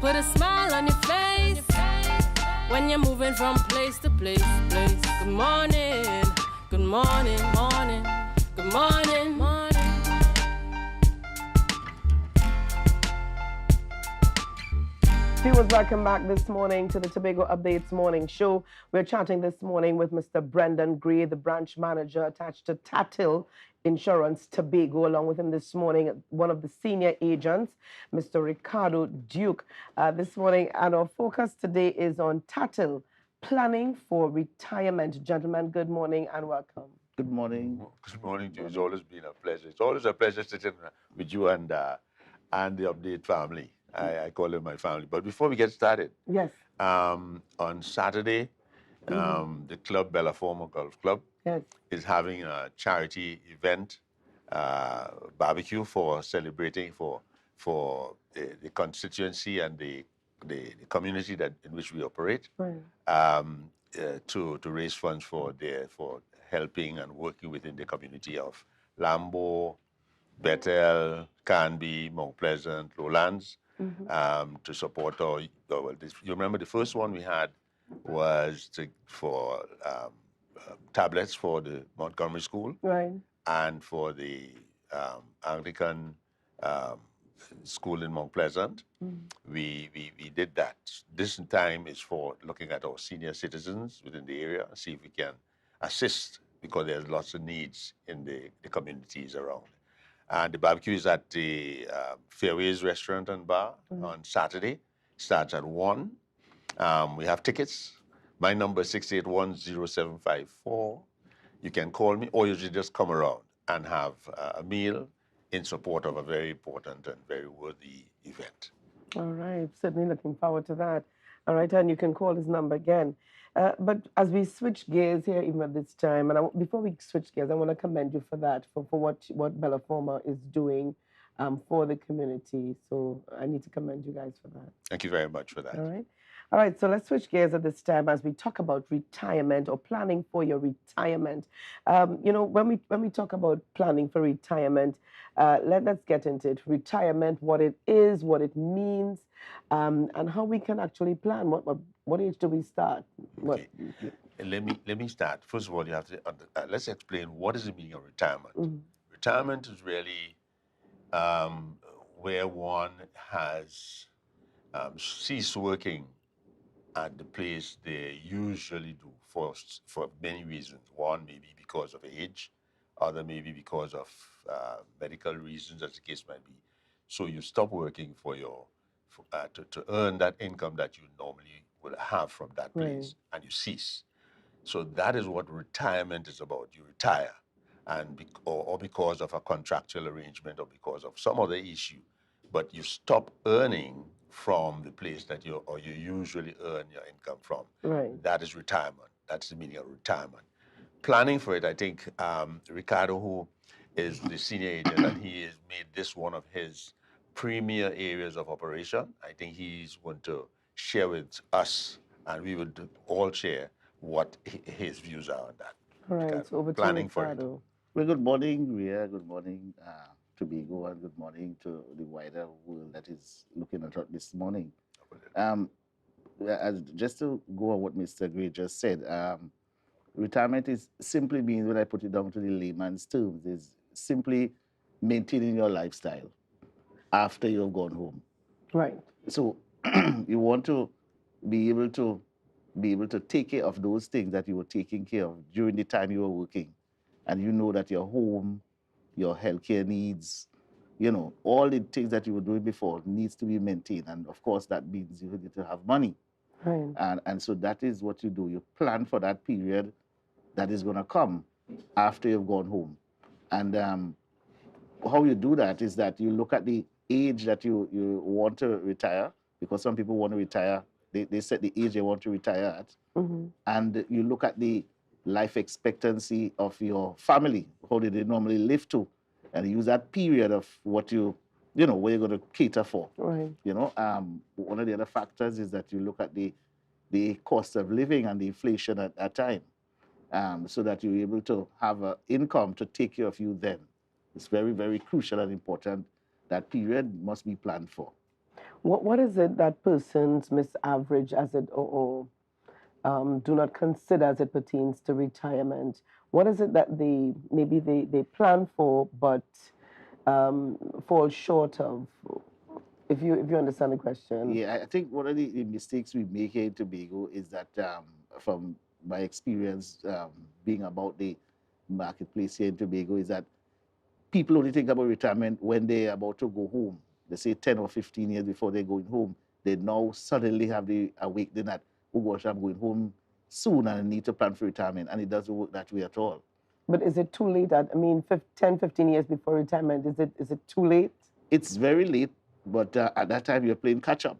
put a smile on your face when you're moving from place to place. Good morning, good morning, morning, good morning, morning. Viewers, welcome back this morning to the Tobago Updates Morning Show. We're chatting this morning with Mr. Brendon Gray, the branch manager attached to Tatil Insurance Tobago. Along with him this morning, one of the senior agents, Mr. Ricardo Duke. This morning, and our focus today is on Tatil, planning for retirement. Gentlemen, good morning and welcome. Good morning. Good morning to you. It's always been a pleasure. It's always a pleasure sitting with you and the Update family. I call them my family. But before we get started, yes, on Saturday, the club, Bella Forma Golf Club, yes, is having a charity event, barbecue for celebrating for the constituency and the community in which we operate, right. To raise funds for helping and working within the community of Lambo, Bethel, Canby, Mount Pleasant, Lowlands, to support you remember the first one we had was for tablets for the Montgomery School, Right. and for the Anglican school in Mount Pleasant. We did that. This time is for looking at our senior citizens within the area, see if we can assist, because there's lots of needs in the communities around. And the barbecue is at the Fairways Restaurant and Bar on Saturday. Starts at 1. We have tickets. My number is 681-0754. You can call me, or you should just come around and have a meal in support of a very important and very worthy event. All right, certainly looking forward to that. All right, and you can call his number again. But as we switch gears here, even at this time, and before we switch gears, I want to commend you for that, for what Bella Forma is doing for the community. So I need to commend you guys for that. Thank you very much for that. All right. All right, so let's switch gears at this time as we talk about retirement or planning for your retirement. You know, when we talk about planning for retirement, let's get into it. Retirement, what it is, what it means, and how we can actually plan. What age do we start? Okay. Let me start. First of all, you have to let's explain what is the meaning of retirement. Retirement is really where one has ceased working at the place they usually do for many reasons. One may be because of age, other may be because of medical reasons, as the case might be. So you stop working to earn that income that you normally will have from that place, and you cease. So that is what retirement is about. You retire, and or because of a contractual arrangement or because of some other issue, but you stop earning from the place that you usually earn your income from. Right. That is retirement. That's the meaning of retirement. Planning for it, I think Ricardo, who is the senior agent, and he has made this one of his premier areas of operation. I think he's going to share with us, and we would all share what his views are on that. All right, so over to planning for it. Well, good morning, Ria. Good morning, Tobago, and good morning to the wider world that is looking at us this morning. Just to go on what Mr. Gray just said, retirement is simply means, when I put it down to the layman's terms, is simply maintaining your lifestyle after you've gone home. Right. So you want to be able to take care of those things that you were taking care of during the time you were working, and you know that your home, your healthcare needs, you know, all the things that you were doing before needs to be maintained. And of course, that means you need to have money. Right. And so that is what you do. You plan for that period that is going to come after you've gone home. And how you do that is that you look at the age that you want to retire, because some people want to retire. They set the age they want to retire at. And you look at the life expectancy of your family. How do they normally live to? And use that period of what where you're going to cater for. Right. One of the other factors is that you look at the cost of living and the inflation at that time, so that you're able to have an income to take care of you then. It's very, very crucial and important. That period must be planned for. What is it that persons misaverage as it or do not consider as it pertains to retirement? What is it that they plan for but fall short of? If you understand the question. Yeah, I think one of the mistakes we make here in Tobago is that, from my experience being about the marketplace here in Tobago, is that people only think about retirement when they're about to go home. They say 10 or 15 years before they're going home. They now suddenly have the awakening that, oh gosh, I'm going home soon and I need to plan for retirement. And it doesn't work that way at all. But is it too late? I mean, 10, 15 years before retirement, is it too late? It's very late, but at that time you're playing catch up.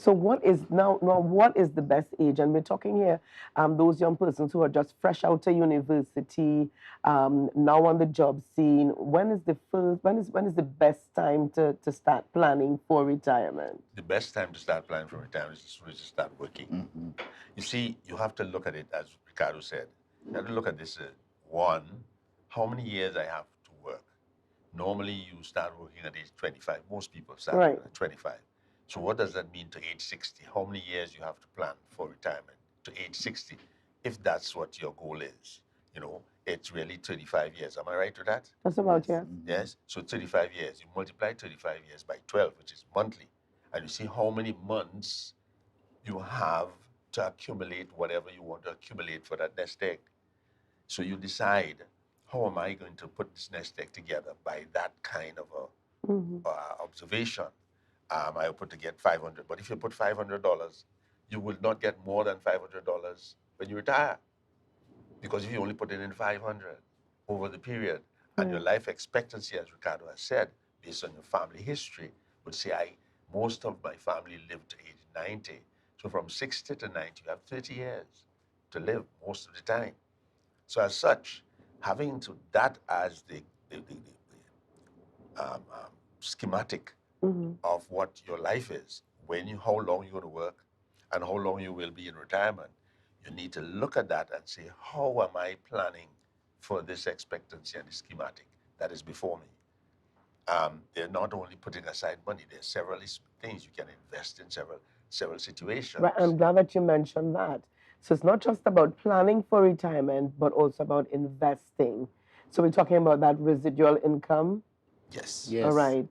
So what is what is the best age? And we're talking here, those young persons who are just fresh out of university, now on the job scene. When is the best time to start planning for retirement? The best time to start planning for retirement is to start working. You see, you have to look at it as Ricardo said. You have to look at this one, how many years I have to work. Normally, you start working at age 25. Most people start Right. at 25. So what does that mean to age 60? How many years you have to plan for retirement to age 60? If that's what your goal is, you know, it's really 35 years. Am I right with that? That's about, yes. Yes. So 35 years. You multiply 35 years by 12, which is monthly, and you see how many months you have to accumulate whatever you want to accumulate for that nest egg. So you decide, how am I going to put this nest egg together by that kind of a observation? I put to get 500, but if you put $500, you will not get more than $500 when you retire, because if you only put it in 500 over the period, and your life expectancy, as Ricardo has said, based on your family history, would say, most of my family lived to age 90. So from 60 to 90, you have 30 years to live most of the time. So as such, having to that as the schematic of what your life is, how long you're going to work, and how long you will be in retirement, you need to look at that and say, how am I planning for this expectancy and the schematic that is before me? They're not only putting aside money, there's several things you can invest in, several situations. Right, I'm glad that you mentioned that. So it's not just about planning for retirement, but also about investing. So we're talking about that residual income. Yes. Yes. All right.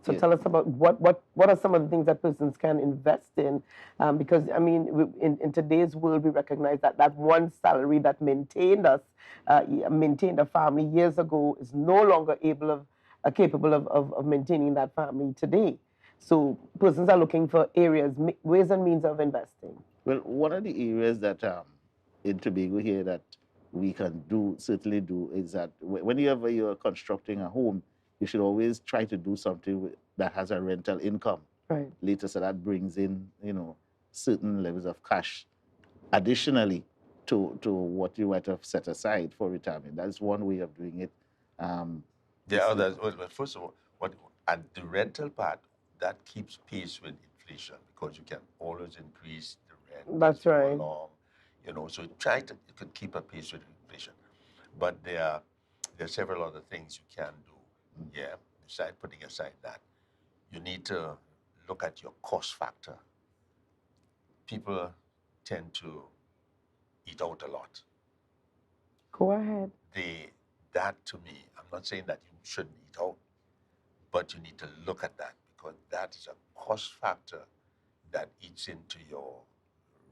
So Yes. tell us about what are some of the things that persons can invest in, because I mean, in today's world, we recognize that that one salary that maintained us, maintained a family years ago, is no longer capable of maintaining that family today. So persons are looking for ways and means of investing. Well, one of the areas that in Tobago here that we can certainly do is that whenever you're constructing a home, you should always try to do something that has a rental income. Right. Later, so that brings in, certain levels of cash additionally to what you might have set aside for retirement. That's one way of doing it. There are others. Well, first of all, and the rental part, that keeps pace with inflation, because you can always increase the rent. That's as you go right. along, so you could keep a pace with inflation. But there are several other things you can do. Yeah, besides putting aside that, you need to look at your cost factor. People tend to eat out a lot. Go ahead. That to me, I'm not saying that you shouldn't eat out, but you need to look at that, because that is a cost factor that eats into your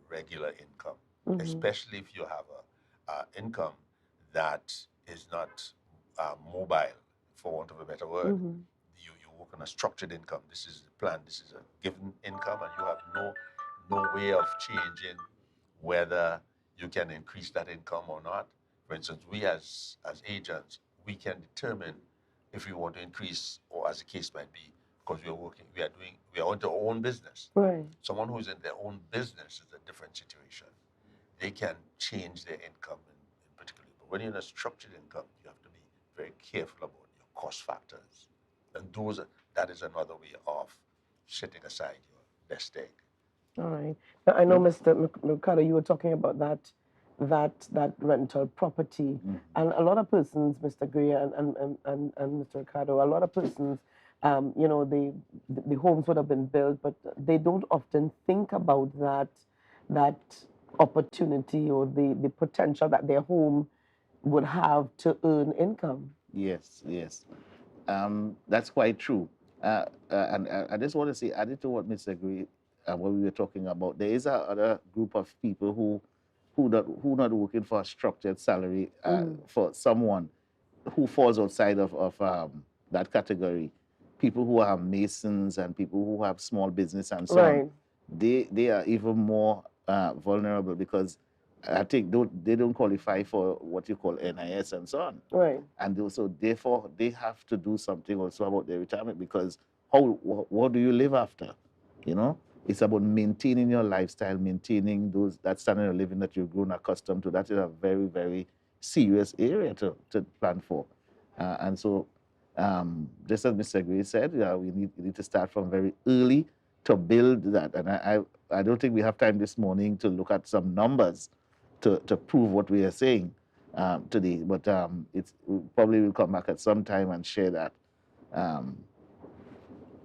regular income, especially if you have a income that is not mobile, for want of a better word. You work on a structured income. This is the plan. This is a given income, and you have no way of changing whether you can increase that income or not. For instance, we as agents, we can determine if we want to increase, or as the case might be, because we are into our own business. Right. Someone who's in their own business is a different situation. They can change their income in particular. But when you're in a structured income, you have to be very careful about your cost factors. And that is another way of setting aside your nest egg. All right. Now, I know, Mr. Ricardo, you were talking about that rental property, and a lot of persons, Mr. Gray and Mr. Ricardo, a lot of persons you know, the homes would have been built, but they don't often think about that opportunity or the potential that their home would have to earn income. Yes, yes. That's quite true. And I just want to say, added to what Mr. Gray, what we were talking about, there is a other group of people who not working for a structured salary for someone who falls outside of that category. People who are masons and people who have small business and so Right. on, they are even more vulnerable because I think they don't qualify for what you call NIS and so on. Right. And so therefore they have to do something also about their retirement because what do you live after? You know, it's about maintaining your lifestyle, maintaining that standard of living that you've grown accustomed to. That is a very, very serious area to plan for. And so just as Mr. Gray said, we need to start from very early to build that. And I don't think we have time this morning to look at some numbers to prove what we are saying today, but we probably will come back at some time and share that.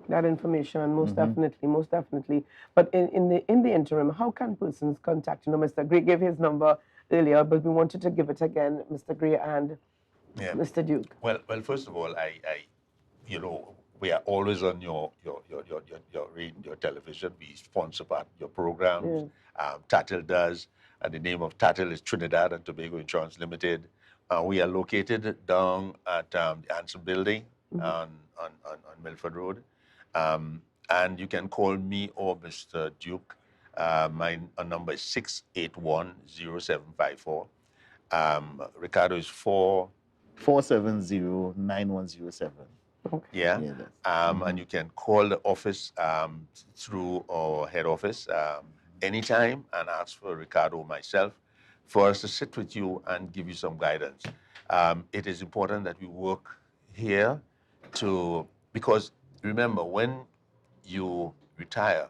That information, and most definitely. But in the interim, how can persons contact you? Mr. Gray gave his number earlier, but we wanted to give it again, Mr. Gray and Mr. Duke. Well, first of all, we are always on your television. We sponsor part of your programs. Tatil does. And the name of Tatil is Trinidad and Tobago Insurance Limited. We are located down at the Anson Building on Milford Road. And you can call me or Mr. Duke. My number is 681-0754. Ricardo is 470-9107. Okay. Yeah. And you can call the office through our head office anytime and ask for Ricardo or myself for us to sit with you and give you some guidance. It is important that we work here because remember, when you retire,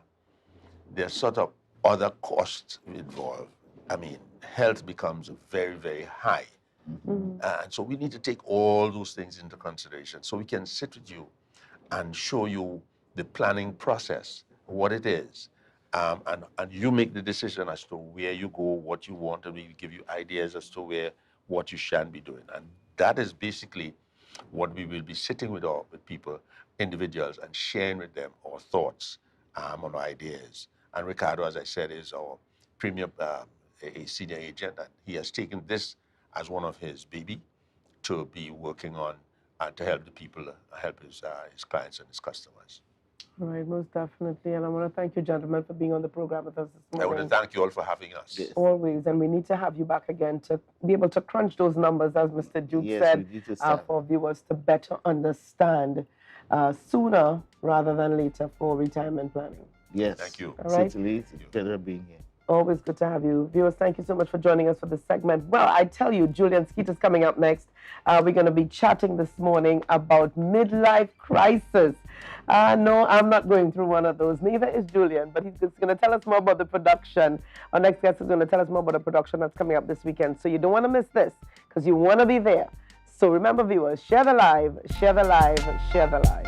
there's sort of other costs involved. I mean, health becomes very, very high. And so we need to take all those things into consideration so we can sit with you and show you the planning process, what it is. And you make the decision as to where you go, what you want, and we give you ideas as to what you shall be doing. And that is basically what we will be sitting with people, individuals, and sharing with them our thoughts on our ideas. And Ricardo, as I said, is our premier a senior agent, and he has taken this as one of his baby to be working on to help the people, help his clients and his customers. All right, most definitely. And I want to thank you, gentlemen, for being on the program with us this morning. I want to thank you all for having us. Yes. Always. And we need to have you back again to be able to crunch those numbers, as Mr. Duke said, for viewers to better understand sooner rather than later for retirement planning. Yes. Thank you. All right. Certainly, it's a pleasure being here. Always good to have you. Viewers, thank you so much for joining us for this segment. Well, I tell you, Julian Skeeter's coming up next. We're going to be chatting this morning about midlife crisis. No, I'm not going through one of those. Neither is Julian, but he's going to tell us more about the production. Our next guest is going to tell us more about the production that's coming up this weekend. So you don't want to miss this because you want to be there. So remember, viewers, share the live, share the live, share the live.